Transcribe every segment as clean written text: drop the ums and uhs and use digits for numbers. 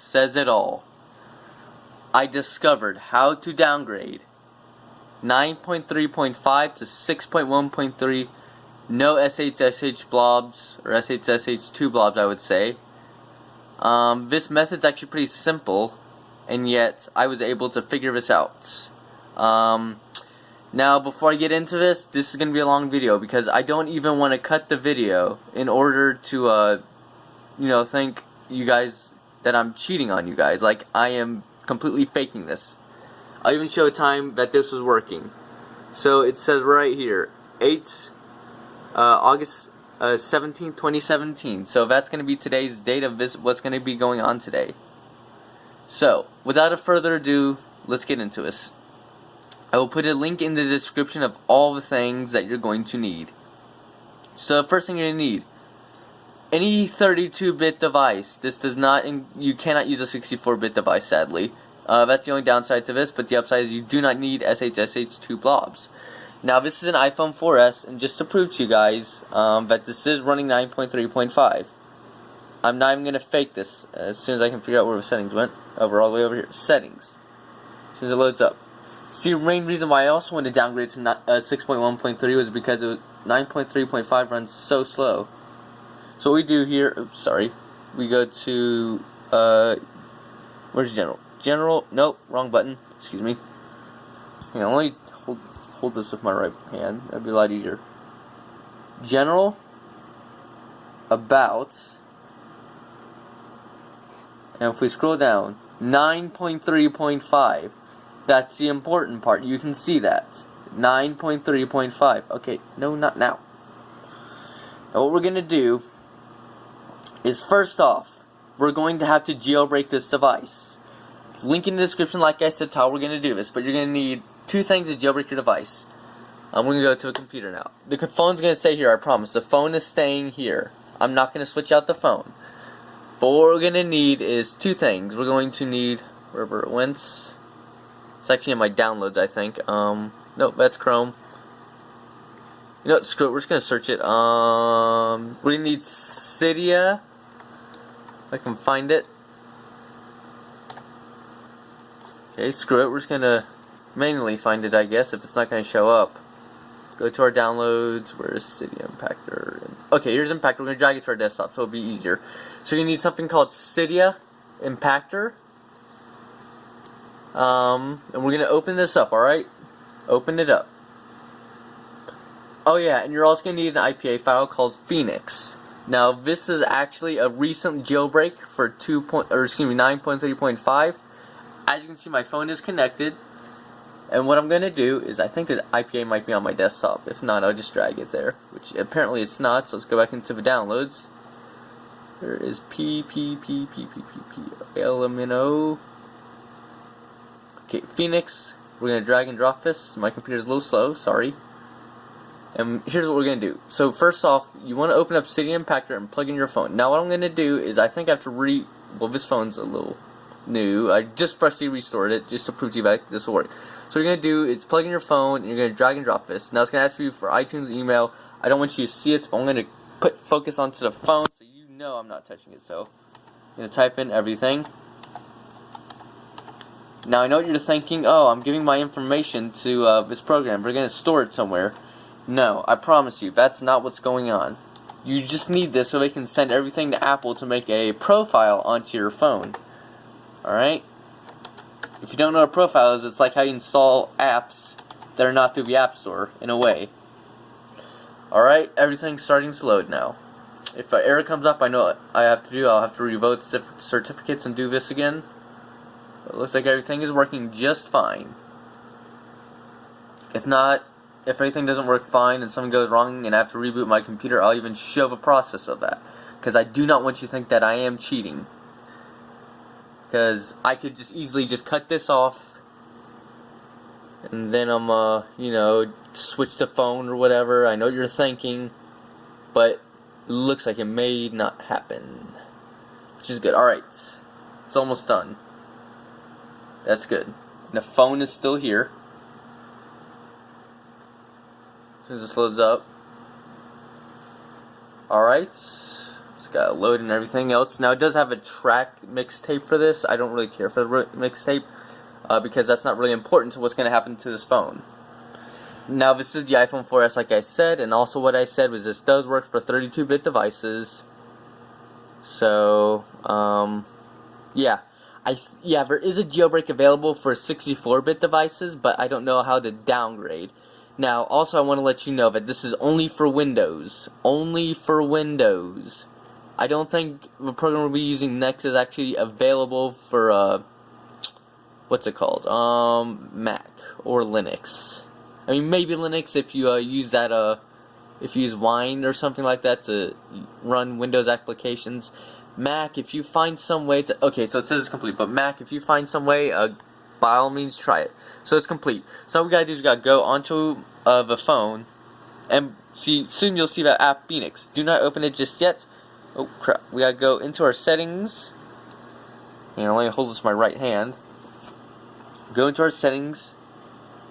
says it all. I discovered how to downgrade 9.3.5 to 6.1.3, no SHSH blobs, or SHSH2 blobs I would say. This method's actually pretty simple, and yet I was able to figure this out. Now before I get into this is going to be a long video because I don't even want to cut the video in order to, think you guys that I'm cheating on you guys. Like, I am completely faking this. I'll even show a time that this was working. So it says right here, August 17th, 2017. So that's going to be today's date of this, what's going to be going on today. So, without a further ado, let's get into this. I will put a link in the description of all the things that you're going to need. So the first thing you're going to need, any 32-bit device. This does not, you cannot use a 64-bit device, sadly. That's the only downside to this, but the upside is you do not need SHSH2 blobs. Now this is an iPhone 4S, and just to prove to you guys that this is running 9.3.5, I'm not even going to fake this as soon as I can figure out where the settings went. We're all the way over here. Settings. As soon as it loads up. See, the main reason why I also wanted to downgrade to 6.1.3 was because 9.3.5 runs so slow. So what we do here, we go to, where's General? General, nope, wrong button, excuse me. Hang on, let me hold this with my right hand, that'd be a lot easier. General, About, and if we scroll down, 9.3.5, that's the important part, you can see that. 9.3.5, okay, no, not now. Now what we're going to do is, first off, we're going to have to jailbreak this device. Link in the description, like I said, how we're going to do this, but you're going to need two things to jailbreak your device. I'm going to go to a computer now. The phone's going to stay here, I promise. The phone is staying here. I'm not going to switch out the phone. But what we're going to need is two things. We're going to need, wherever it went, it's actually in my downloads, I think. Nope, that's Chrome. You know what, screw it, we're just going to search it. We're going to need Cydia. If I can find it. Okay, screw it, we're just going to manually find it, I guess, if it's not going to show up. Go to our downloads, where's Cydia Impactor? Okay, here's Impactor, we're going to drag it to our desktop, so it'll be easier. So you need something called Cydia Impactor. And we're going to open this up, alright? Open it up. Oh yeah, and you're also going to need an IPA file called Phoenix. Now this is actually a recent jailbreak for 9.3.5. As you can see, my phone is connected, and what I'm going to do is, I think the IPA might be on my desktop. If not, I'll just drag it there, which apparently it's not. So let's go back into the downloads. There is LMNO. Okay, Phoenix. We're going to drag and drop this. My computer's a little slow, sorry. And here's what we're going to do. So first off, you want to open up Cydia Impactor and plug in your phone. Now what I'm going to do is, I think I have to well, this phone's a little new. I just freshly restored it just to prove to you that this will work. So what you're going to do is plug in your phone, and you're going to drag and drop this. Now it's going to ask you for iTunes email. I don't want you to see it, but I'm going to put focus onto the phone so you know I'm not touching it. So I'm going to type in everything. Now I know what you're thinking, oh, I'm giving my information to this program. We're going to store it somewhere. No, I promise you, that's not what's going on. You just need this so they can send everything to Apple to make a profile onto your phone. Alright? If you don't know what a profile is, it's like how you install apps that are not through the App Store, in a way. Alright, everything's starting to load now. If an error comes up, I know what I have to do. I'll have to revoke certificates and do this again. But it looks like everything is working just fine. If not, if anything doesn't work fine and something goes wrong and I have to reboot my computer, I'll even show the process of that. Because I do not want you to think that I am cheating. Because I could just easily just cut this off, and then I'm, switch the phone or whatever. I know what you're thinking, but it looks like it may not happen, which is good. Alright, it's almost done. That's good. And the phone is still here. As soon as this loads up. Alright, it's gotta load and everything else. Now it does have a track mixtape for this. I don't really care for the mixtape because that's not really important to what's gonna happen to this phone. Now this is the iPhone 4S, like I said, and also what I said was this does work for 32-bit devices. So yeah, there is a jailbreak available for 64-bit devices, but I don't know how to downgrade. Now, also I want to let you know that this is only for Windows. Only for Windows. I don't think the program we'll be using next is actually available for, what's it called? Mac or Linux. I mean, maybe Linux if you use that, if you use Wine or something like that to run Windows applications. Mac, if you find some way to... Okay, so it says it's complete, but Mac, if you find some way, by all means, try it. So it's complete. So what we gotta do is we gotta go onto the phone, and soon you'll see that app Phoenix. Do not open it just yet. Oh crap! We gotta go into our settings. And let me hold this with my right hand. Go into our settings.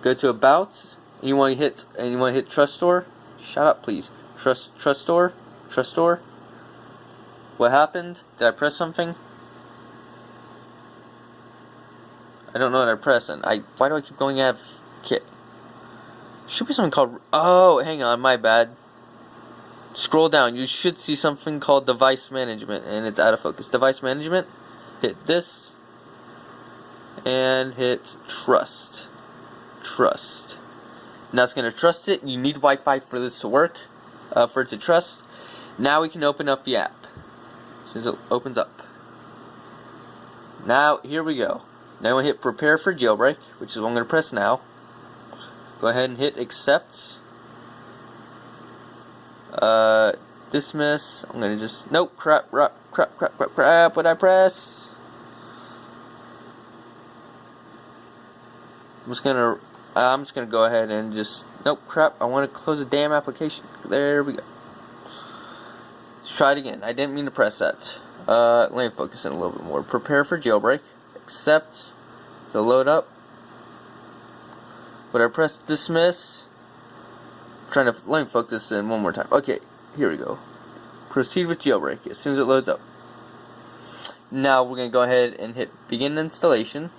Go to About, and you want to hit Trust Store. Shut up, please. Trust Store. Trust Store. What happened? Did I press something? I don't know what I pressed, and why do I keep going out of kit? Should be something called... Oh, hang on, my bad. Scroll down. You should see something called Device Management, and it's out of focus. Device Management. Hit this. And hit Trust. Trust. Now it's going to trust it. You need Wi-Fi for this to work, for it to trust. Now we can open up the app. As soon as it opens up. Now, here we go. Now we hit Prepare for Jailbreak, which is what I'm going to press now. Go ahead and hit Accept. Dismiss. I'm going to just... Nope. Crap. What did I press? I'm just going to go ahead and just... Nope. Crap. I want to close the damn application. There we go. Let's try it again. I didn't mean to press that. Let me focus in a little bit more. Prepare for Jailbreak. Accept. So load up. But I press dismiss. Let me focus in one more time. Okay, here we go. Proceed with jailbreak as soon as it loads up. Now we're going to go ahead and hit begin installation.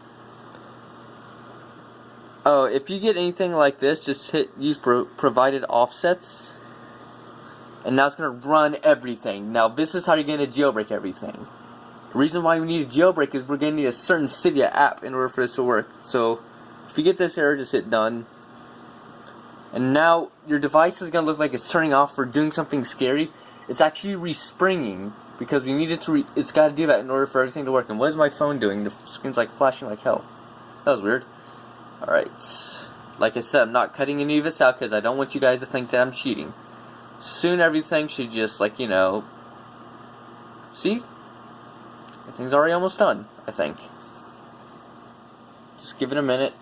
Oh, if you get anything like this, just hit use provided offsets. And now it's going to run everything. Now this is how you're going to jailbreak everything. The reason why we need a jailbreak is we're going to need a certain Cydia app in order for this to work. So if you get this error, just hit done. And now your device is going to look like it's turning off or doing something scary. It's actually respringing because we need it to it's got to do that in order for everything to work. And what is my phone doing? The screen's like flashing like hell. That was weird. Alright. Like I said, I'm not cutting any of this out because I don't want you guys to think that I'm cheating. Soon everything should just, like, you know... See? Everything's already almost done, I think. Just give it a minute.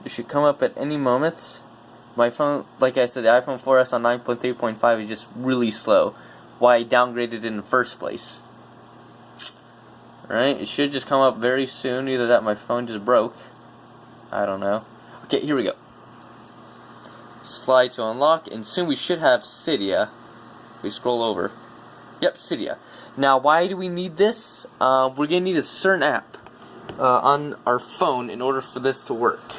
It should come up at any moment. My phone, like I said, the iPhone 4S on 9.3.5 is just really slow. Why I downgraded it in the first place. Alright, it should just come up very soon. Either that or my phone just broke. I don't know. Okay, here we go. Slide to unlock, and soon we should have Cydia. If we scroll over. Yep, Cydia. Now, why do we need this? We're going to need a certain app on our phone in order for this to work.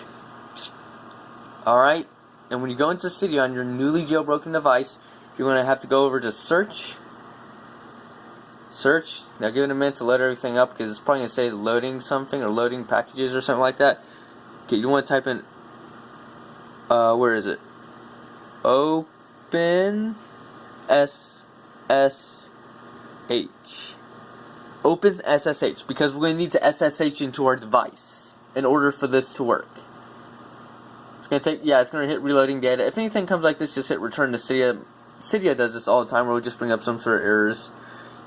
Alright, and when you go into Cydia on your newly jailbroken device, you're going to have to go over to Search. Search. Now give it a minute to load everything up because it's probably going to say loading something or loading packages or something like that. Okay, you want to type in, where is it? Open SSH. Open SSH because we're going to need to SSH into our device in order for this to work. It's going to take, it's going to hit reloading data. If anything comes like this, just hit return to Cydia. Cydia does this all the time where it'll just bring up some sort of errors.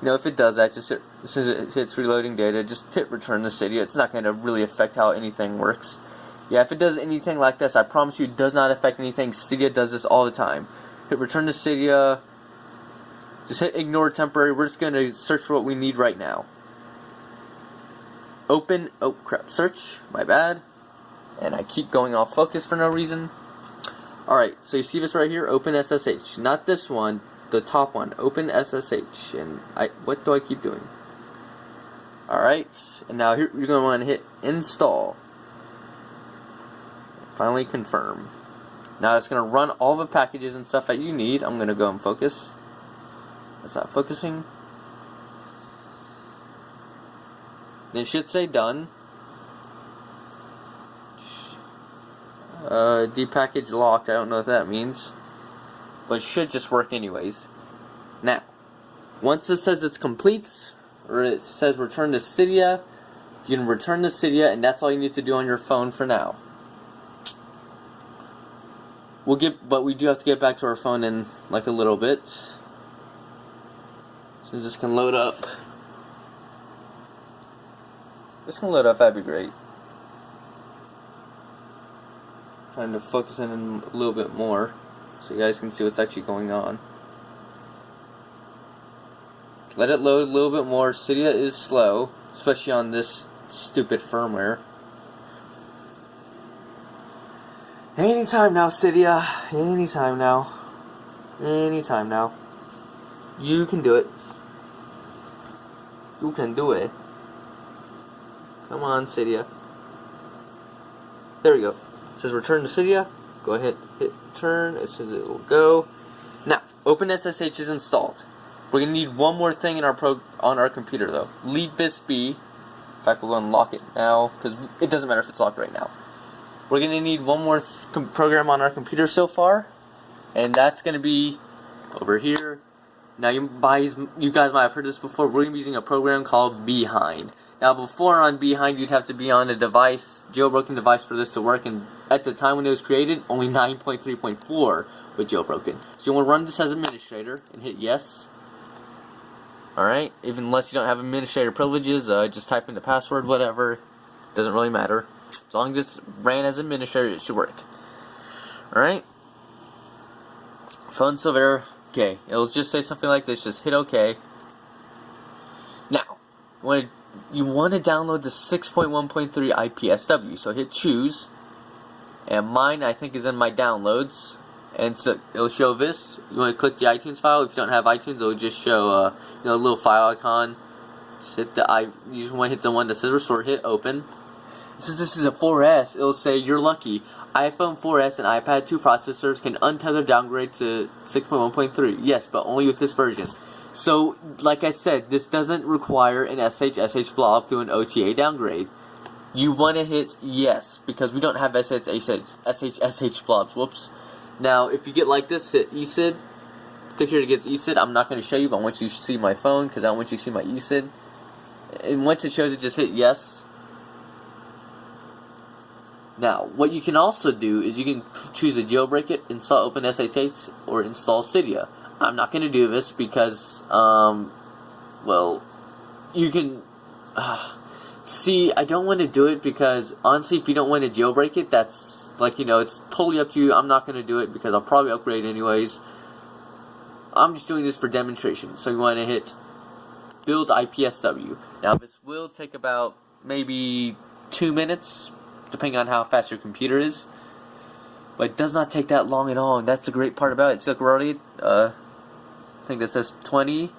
You know, if it does that, just hit, as soon as it hits reloading data, just hit return to Cydia. It's not going to really affect how anything works. Yeah, if it does anything like this, I promise you it does not affect anything. Cydia does this all the time. Hit return to Cydia. Just hit ignore temporary. We're just going to search for what we need right now. Open, oh crap, search, my bad. And I keep going off focus for no reason. Alright, so you see this right here, Open SSH. Not this one, the top one, open SSH, and what do I keep doing? Alright, and now here you're going to want to hit install. Finally confirm. Now it's going to run all the packages and stuff that you need. I'm going to go and focus. It's not focusing. It should say done. Depackage locked, I don't know what that means. But it should just work anyways. Now, once it says it's complete, or it says return to Cydia, you can return to Cydia, and that's all you need to do on your phone for now. But we do have to get back to our phone in like a little bit. So this can load up. This can load up, that'd be great. Trying to focus in a little bit more so you guys can see what's actually going on. Let it load a little bit more. Cydia is slow, especially on this stupid firmware. Anytime now, Cydia. Anytime now. Anytime now. You can do it. You can do it. Come on, Cydia. There we go. It says return to Cydia. Go ahead, hit return. It says it will go. Now, OpenSSH is installed. We're gonna need one more thing in our on our computer though. Leave this be. In fact, we'll go and lock it now because it doesn't matter if it's locked right now. We're gonna need one more program on our computer so far, and that's gonna be over here. Now, you guys might have heard this before. We're gonna be using a program called BEEHIND. Now, before on BEEHIND, you'd have to be on a device, jailbroken device, for this to work. And at the time when it was created, only 9.3.4 was jailbroken. So you want to run this as administrator and hit yes. Alright, even unless you don't have administrator privileges, just type in the password, whatever. Doesn't really matter. As long as it's ran as administrator, it should work. Alright. Phone still there. Okay, it'll just say something like this. Just hit OK. Now, you want to download the 6.1.3 IPSW. So hit choose. And mine, I think, is in my downloads. And so it'll show this. You want to click the iTunes file. If you don't have iTunes, it'll just show a little file icon. Just hit you just want to hit the one that says restore. Hit open. Since this is a 4S, it'll say you're lucky. iPhone 4S and iPad 2 processors can untether downgrade to 6.1.3. Yes, but only with this version. So, like I said, this doesn't require an SHSH blob through an OTA downgrade. You want to hit yes, because we don't have SHSH blobs. Whoops. Now, if you get like this, hit ESID. Click here to get ESID. I'm not going to show you, but I want you to see my phone, because I want you to see my ESID. And once it shows it, just hit yes. Now, what you can also do is you can choose to jailbreak it, install OpenSSH, or install Cydia. I'm not going to do this because, well, you can, see, I don't want to do it because, honestly, if you don't want to jailbreak it, that's, like, it's totally up to you. I'm not going to do it because I'll probably upgrade anyways. I'm just doing this for demonstration. So you want to hit build IPSW. Now, this will take about maybe 2 minutes, depending on how fast your computer is. But it does not take that long at all, and that's the great part about it. So look, we're already, I think that says 20.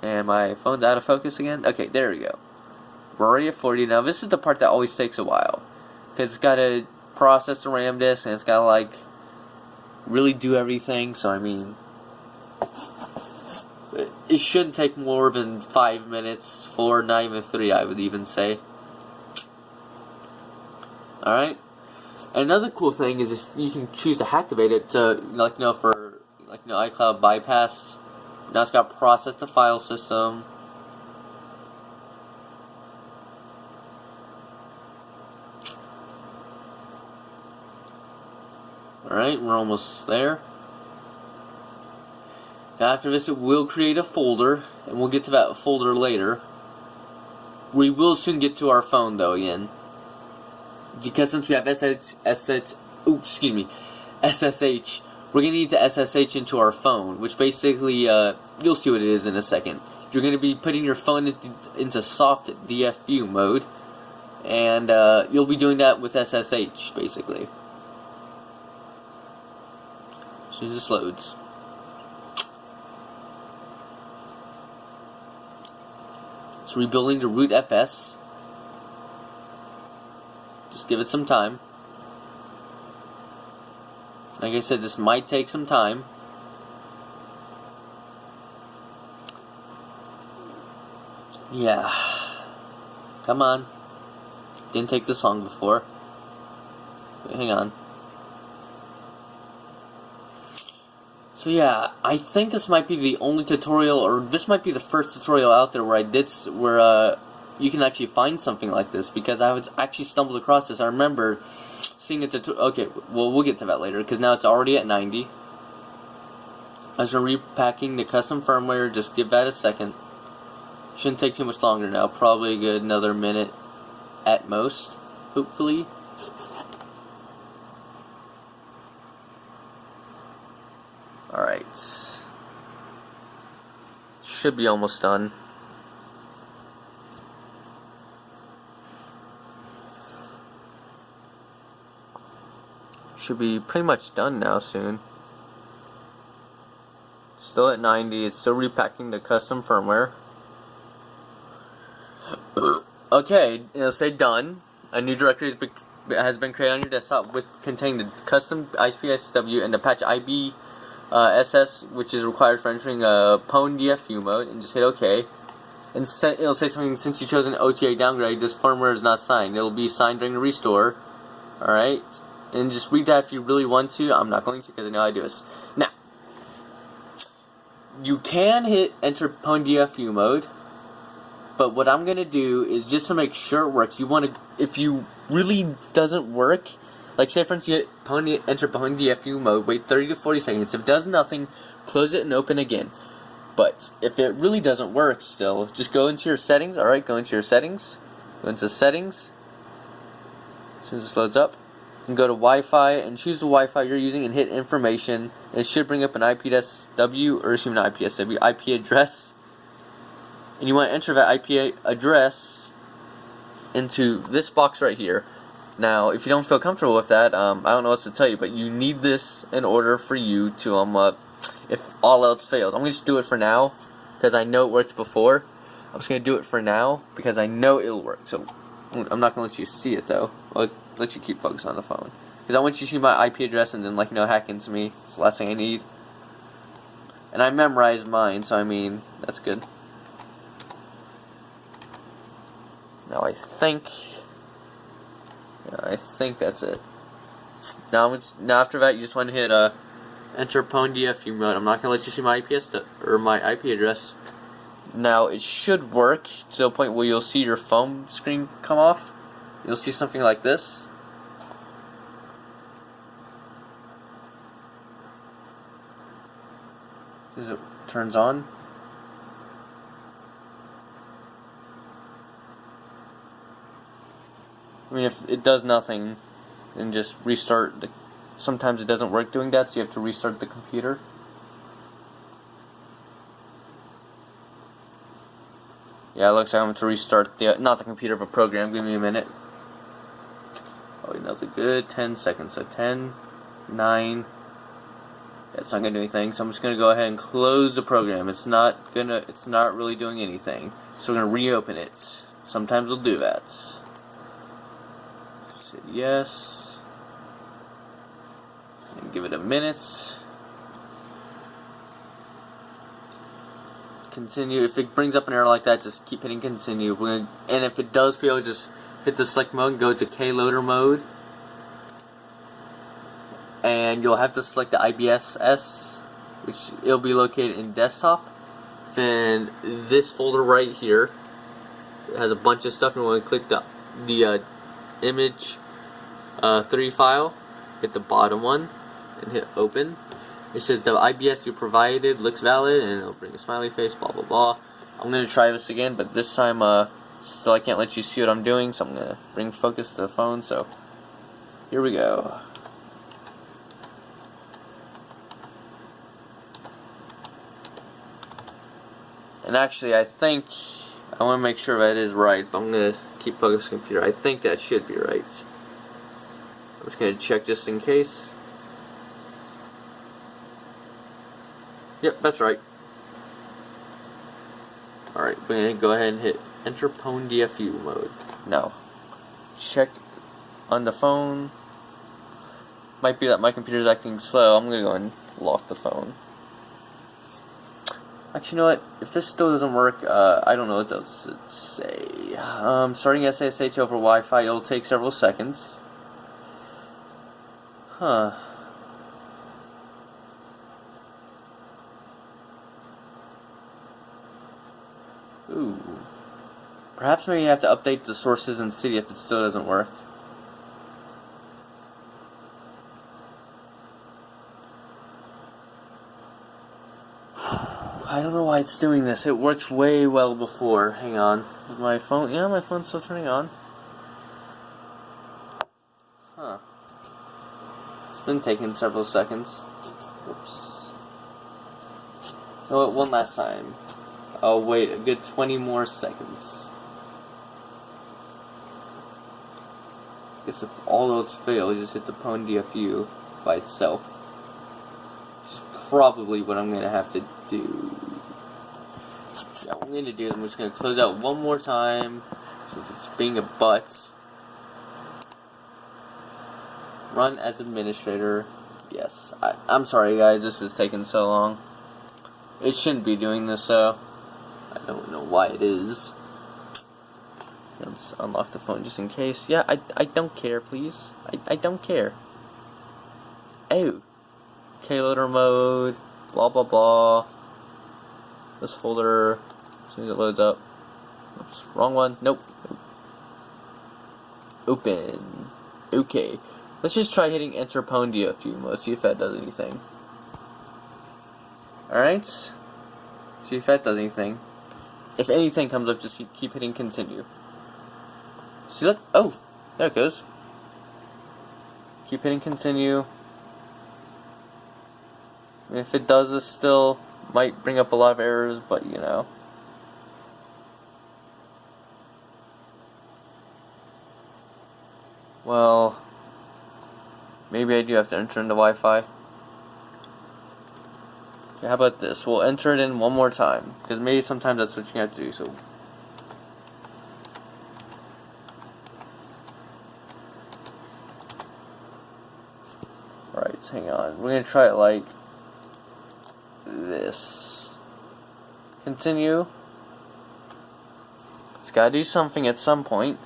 And my phone's out of focus again. Okay, there we go. We're already at 40. Now, this is the part that always takes a while. Because it's got to process the RAM disk, and it's got to, like, really do everything. So, I mean, it shouldn't take more than 5 minutes. 4, not even 3, I would even say. Alright. Another cool thing is if you can choose to activate it to, for iCloud bypass. Now it's got process the file system. Alright, we're almost there. Now after this, it will create a folder, and we'll get to that folder later. We will soon get to our phone though again. Because since we have SSH, we're going to need to SSH into our phone, which basically, you'll see what it is in a second. You're going to be putting your phone into soft DFU mode, and you'll be doing that with SSH, basically. So soon as this loads. It's rebuilding the root FS. Just give it some time. Like I said, this might take some time. Yeah. Come on. Didn't take this long before. Wait, hang on. So yeah, I think this might be the only tutorial, or this might be the first tutorial out there where you can actually find something like this, because I was actually stumbled across this. I remember seeing a tutorial. Okay, well, we'll get to that later, because now it's already at 90. I was going to repacking the custom firmware. Just give that a second. Shouldn't take too much longer now. Probably a good another minute at most, hopefully. Alright. Should be almost done. Should be pretty much done now soon. Still at 90. It's still repacking the custom firmware. Okay, it'll say done. A new directory has been created on your desktop containing the custom SHSH2 and the patch IBSS, which is required for entering a Pwned DFU mode, and just hit OK. And it'll say something, since you chose an OTA downgrade, this firmware is not signed. It'll be signed during the restore. Alright? And just read that if you really want to. I'm not going to, because I know how to do this. Now, you can hit enter Pwned DFU mode, but what I'm going to do is, just to make sure it works, you want to, if you really doesn't work, like say for instance you enter Pwned DFU mode, wait 30 to 40 seconds, if it does nothing, close it and open again. But if it really doesn't work still, just go into your settings. Alright, go into your settings, go into settings, as soon as this loads up, and go to Wi-Fi and choose the Wi-Fi you're using and hit information. It should bring up an IPSW, or excuse me, not IPSW, IP address. And you want to enter that IP address into this box right here. Now, if you don't feel comfortable with that, I don't know what to tell you, but you need this in order for you to, if all else fails. I'm going to just do it for now, because I know it worked before. I'm just going to do it for now, because I know it'll work. So, I'm not going to let you see it, though. I'll let you keep focused on the phone. Because I want you to see my IP address and then, hack into me. It's the last thing I need. And I memorized mine, so I mean, that's good. Now I think that's it. Now after that, you just want to hit enter Pwned DFU mode. I'm not gonna let you see my my IP address. Now it should work to a point where you'll see your phone screen come off. You'll see something like this. As it turns on. I mean, if it does nothing, then just restart. Sometimes it doesn't work doing that, so you have to restart the computer. Yeah, it looks like I'm going to restart not the computer, but program. Give me a minute. Oh, another good 10 seconds. So 10, 9. It's not going to do anything. So I'm just going to go ahead and close the program. It's not really doing anything. So we're going to reopen it. Sometimes we'll do that. Yes. And give it a minute. Continue. If it brings up an error like that, just keep hitting continue. And if it does fail, just hit the select mode and go to Kloader mode. And you'll have to select the IBSS, which it'll be located in desktop. Then this folder right here, it has a bunch of stuff. And we'll click the image 3 file, hit the bottom one, and hit open. It says the IBS you provided looks valid, and it'll bring a smiley face, blah blah blah. I'm going to try this again, but this time still I can't let you see what I'm doing, so I'm going to bring focus to the phone. So here we go. And actually, I think I want to make sure that is right, but I'm going to keep focus computer. I think that should be right. I'm just going to check just in case. Yep, that's right. Alright, we're going to go ahead and hit enter Pwned DFU mode. No. Check on the phone. Might be that my computer's acting slow. I'm going to go and lock the phone. Actually, you know what? If this still doesn't work, I don't know what does it say. Starting SSH over Wi-Fi, it'll take several seconds. Huh. Ooh. Perhaps maybe you have to update the sources and see if it still doesn't work. I don't know why it's doing this. It worked way well before. Hang on. Is my phone... Yeah, my phone's still turning on. Huh. It's been taking several seconds. Oops. Oh, one last time. Oh, wait. A good 20 more seconds. I guess if all those fail, you just hit the Pwned DFU by itself. Which is probably what I'm going to have to do. Yeah, what I'm going to do is I'm just going to close out one more time, since it's being a butt. Run as administrator. Yes. I'm sorry guys, this is taking so long. It shouldn't be doing this, so I don't know why it is. Let's unlock the phone just in case. Yeah, I don't care, please. I don't care. Oh. Keyloader mode. Blah, blah, blah. This folder, as soon as it loads up. Oops, wrong one. Nope. Open. Okay. Let's just try hitting enter Pwned DFU. Let's see if that does anything. Alright. See if that does anything. If anything comes up, just keep hitting continue. See that? Oh, there it goes. Keep hitting continue. And if it does this still, might bring up a lot of errors, but you know. Well, maybe I do have to enter into Wi-Fi. Okay, how about this? We'll enter it in one more time, because maybe sometimes that's what you have to do. So, alright, hang on. We're gonna try it like this. Continue. It's gotta do something at some point.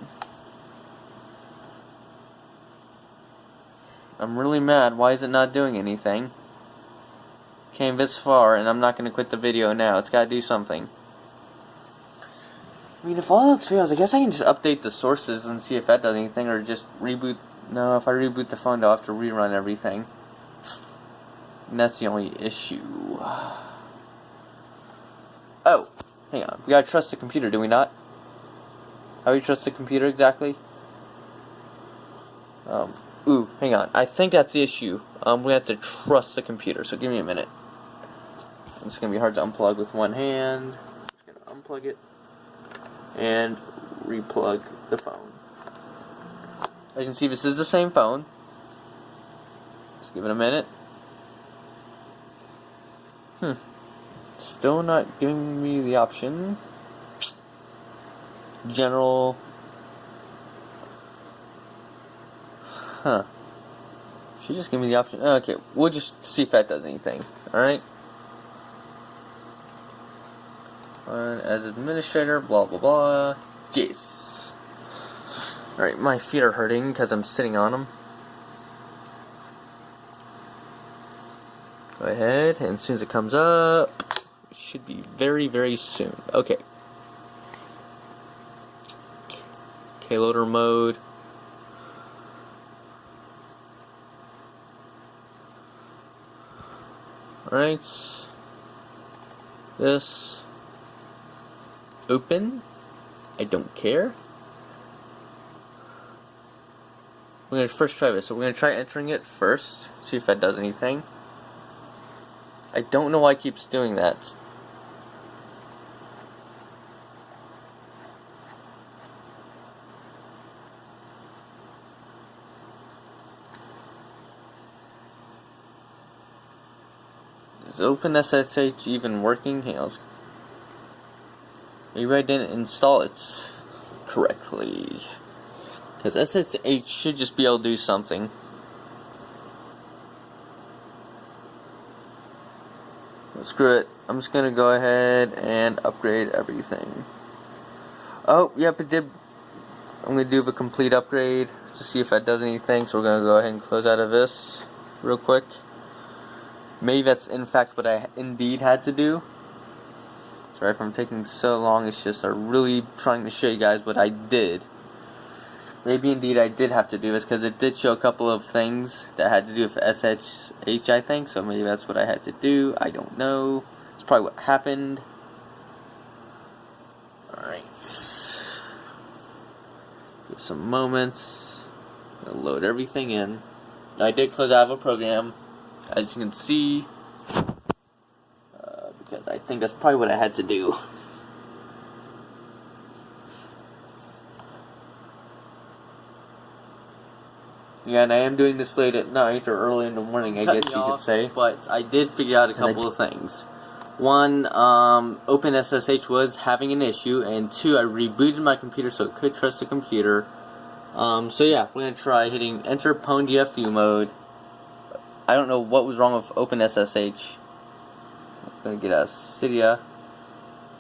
I'm really mad. Why is it not doing anything? Came this far and I'm not gonna quit the video now. It's gotta do something. I mean, if all else fails, I guess I can just update the sources and see if that does anything, or just reboot. No, if I reboot the phone, I'll have to rerun everything. And that's the only issue. Oh, hang on. We gotta trust the computer, do we not? How do we trust the computer exactly? Ooh, hang on. I think that's the issue. We have to trust the computer, so give me a minute. It's gonna be hard to unplug with one hand. Just gonna unplug it and replug the phone. As you can see, this is the same phone. Just give it a minute. Still not giving me the option. General. Huh. She just gave me the option. Okay, we'll just see if that does anything. Alright. As administrator, blah blah blah. Jeez. Alright, my feet are hurting because I'm sitting on them. Go ahead, and as soon as it comes up, it should be very, very soon. Okay. Keyloader mode. Alright. This. Open. I don't care. We're going to first try this. So we're going to try entering it first. See if that does anything. I don't know why it keeps doing that. Is OpenSSH even working? Hang on. Maybe I didn't install it correctly. Because SSH should just be able to do something. Well, screw it. I'm just going to go ahead and upgrade everything. Oh, yep, it did. I'm going to do the complete upgrade to see if that does anything. So we're going to go ahead and close out of this real quick. Maybe that's in fact what I indeed had to do. Sorry if I'm taking so long. It's just I'm really trying to show you guys what I did. Maybe indeed I did have to do this because it did show a couple of things that had to do with SHSH, I think. So maybe that's what I had to do. I don't know. It's probably what happened. Alright. Give some moments. I'll load everything in. I did close out of a program, as you can see, because I think that's probably what I had to do. Yeah, and I am doing this late at night or early in the morning, I guess you could say. But I did figure out a couple of things. One, OpenSSH was having an issue, and two, I rebooted my computer so it could trust the computer. So yeah, we're going to try hitting enter Pwned DFU mode. I don't know what was wrong with OpenSSH. I'm going to get out of Cydia.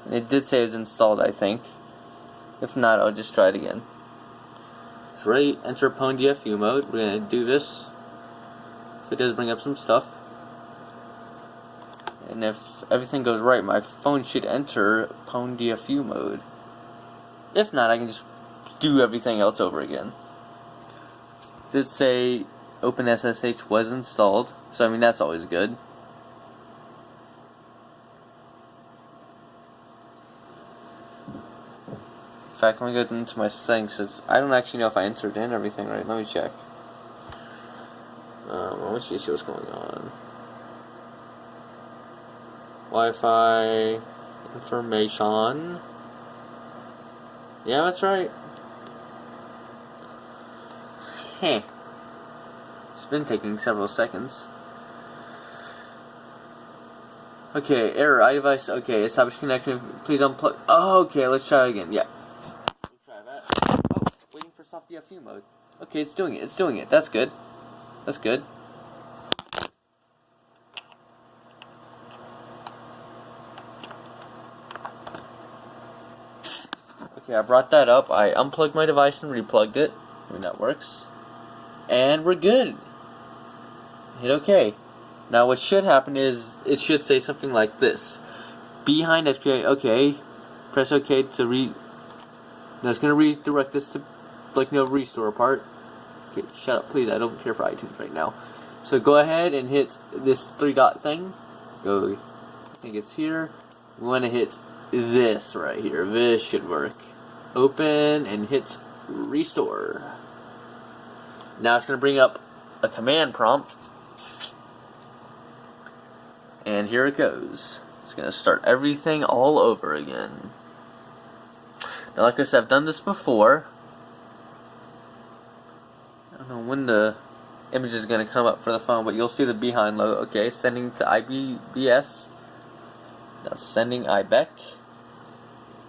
And it did say it was installed, I think. If not, I'll just try it again. It's right, enter Pwned DFU mode. We're going to do this. If it does bring up some stuff. And if everything goes right, my phone should enter Pwned DFU mode. If not, I can just do everything else over again. It did say OpenSSH was installed, so I mean that's always good. In fact, let me go into my settings, since I don't actually know if I entered in everything right. Let me check. Let me see what's going on. Wi-Fi information. Yeah, that's right. Heh. It's been taking several seconds. Okay, error, iDevice. Okay, establish connection. Please unplug. Oh, okay, let's try again. Yeah. Let's try that. Oh, waiting for soft DFU mode. Okay, it's doing it. It's doing it. That's good. That's good. Okay, I brought that up. I unplugged my device and replugged it. When that works. And we're good. Hit OK. Now what should happen is it should say something like this. BEEHIND SPA. OK. Press OK to that's going to redirect us to restore part. Okay, shut up please. I don't care for iTunes right now. So go ahead and hit this 3-dot thing. Go. I think it's here. We want to hit this right here. This should work. Open and hit restore. Now it's going to bring up a command prompt. And here it goes. It's going to start everything all over again. Now, like I said, I've done this before. I don't know when the image is going to come up for the phone, but you'll see the BEEHIND logo. Okay, sending to IBS. Now sending IBEC.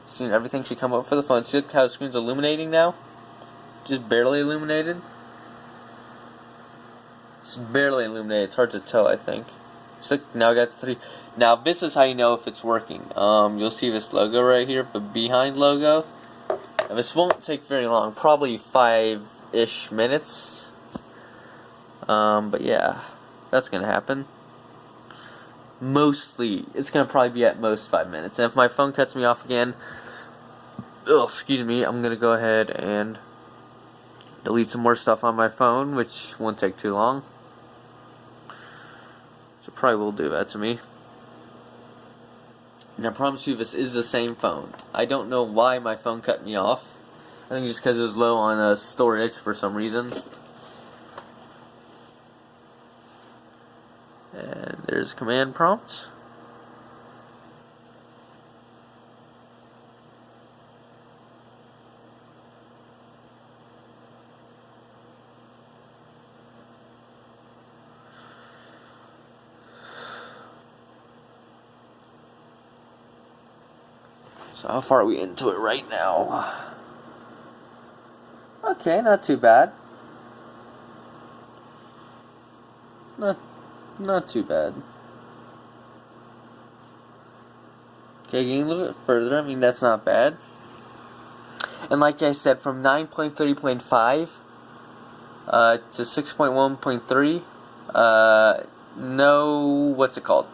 Soon everything should come up for the phone. See how the screen's illuminating now? Just barely illuminated. It's barely illuminated. It's hard to tell, I think. So now I got 3. Now this is how you know if it's working. You'll see this logo right here, the BEEHIND logo. And this won't take very long, probably 5-ish minutes. But yeah, that's gonna happen. Mostly, it's gonna probably be at most 5 minutes. And if my phone cuts me off again, excuse me, I'm gonna go ahead and delete some more stuff on my phone, which won't take too long. So probably will do that to me. And I promise you this is the same phone. I don't know why my phone cut me off. I think just because it was low on storage for some reason. And there's command prompt. So how far are we into it right now? Okay, not too bad. Not too bad. Okay, getting a little bit further. I mean, that's not bad. And like I said, from 9.30.5 to 6.1.3, no, what's it called?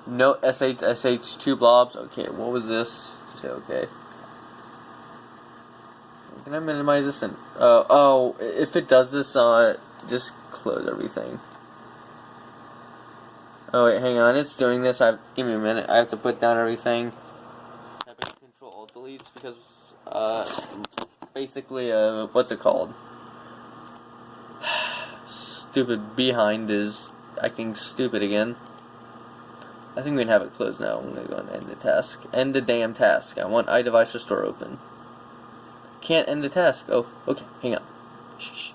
No SHSH2 blobs. Okay, what was this? Say okay. Can I minimize this? And oh, if it does this, just close everything. Oh wait, hang on. It's doing this. Give me a minute. I have to put down everything. I put Control Alt Deletes because basically what's it called? Stupid BEEHIND is acting stupid again. I think we can have it closed now. I'm gonna go and end the task. End the damn task. I want iDevice Restore open. Can't end the task. Oh, okay. Hang on. Shh.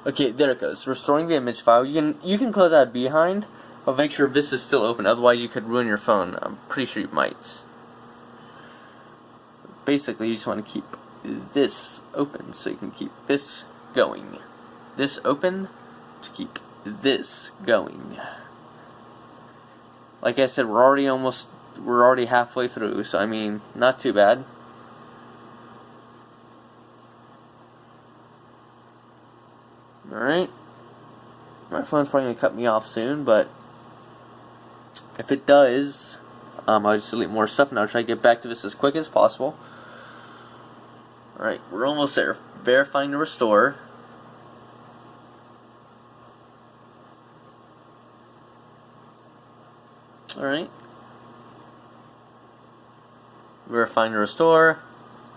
Okay, there it goes. Restoring the image file. You can close out BEEHIND, but make sure this is still open. Otherwise, you could ruin your phone. I'm pretty sure you might. Basically, you just want to keep this open so you can keep this going. This open to keep this going. Like I said, we're already halfway through. So I mean, not too bad. Alright, my phone's probably going to cut me off soon, but if it does, I'll just delete more stuff and I'll try to get back to this as quick as possible. Alright, we're almost there. Verifying the restore. Alright. Verifying the restore.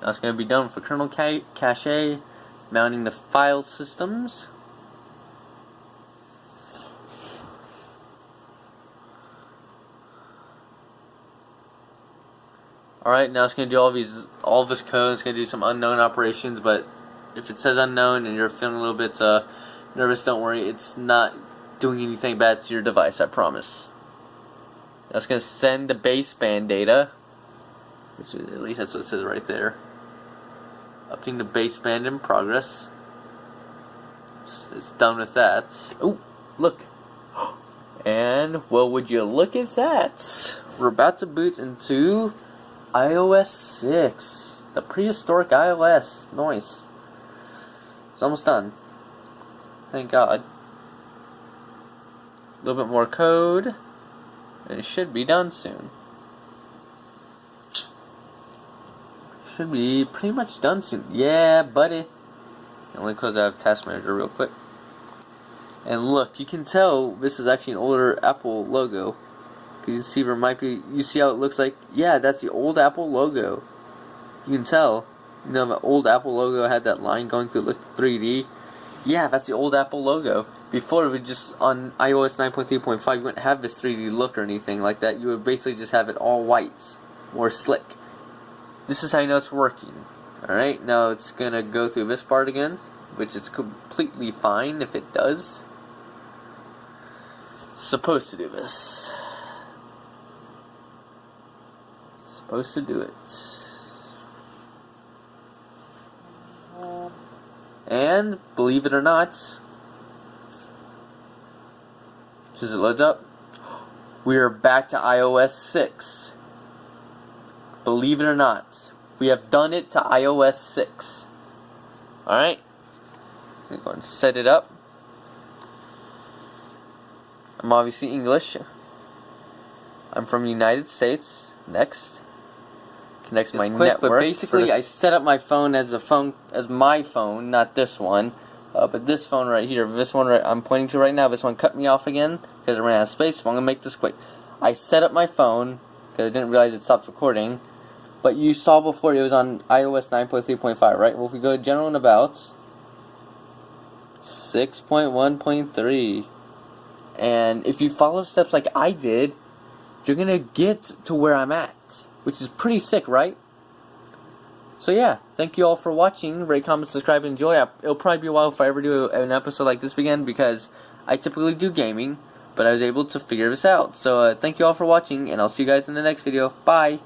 That's going to be done for kernel cache, mounting the file systems. Alright, now it's going to do all this code. It's going to do some unknown operations, but if it says unknown and you're feeling a little bit nervous, don't worry. It's not doing anything bad to your device, I promise. Now it's going to send the baseband data, which is, at least that's what it says right there. Updating the baseband in progress. It's done with that. Oh, look. And, well, would you look at that? We're about to boot into iOS 6. The prehistoric iOS. Nice. It's almost done. Thank God. A little bit more code. And it should be done soon. Should be pretty much done soon. Yeah, buddy. Let me close out Task Manager real quick. And look, you can tell this is actually an older Apple logo. You can see there might be, you see how it looks like? Yeah, that's the old Apple logo. You can tell. You know, the old Apple logo had that line going through, look 3D. Yeah, that's the old Apple logo. Before, it would just, on iOS 9.3.5, you wouldn't have this 3D look or anything like that. You would basically just have it all white. More slick. This is how you know it's working. Alright, now it's going to go through this part again, which is completely fine if it does. It's supposed to do this. Supposed to do it. And, believe it or not, as it loads up, we are back to iOS 6. Believe it or not, we have done it to iOS 6. Alright, I'm going to go and set it up. I'm obviously English. I'm from the United States. Next. Connects my network. But basically, I set up my phone as my phone, not this one. But this phone right here, this one I'm pointing to right now, this one cut me off again because I ran out of space. So I'm gonna make this quick. I set up my phone because I didn't realize it stopped recording. But you saw before it was on iOS 9.3.5, right? Well, if we go to General and About, 6.1.3, and if you follow steps like I did, you're gonna get to where I'm at, which is pretty sick, right? So yeah, thank you all for watching. Rate, comment, subscribe, and enjoy. It'll probably be a while if I ever do an episode like this again because I typically do gaming. but I was able to figure this out. So thank you all for watching, and I'll see you guys in the next video. Bye!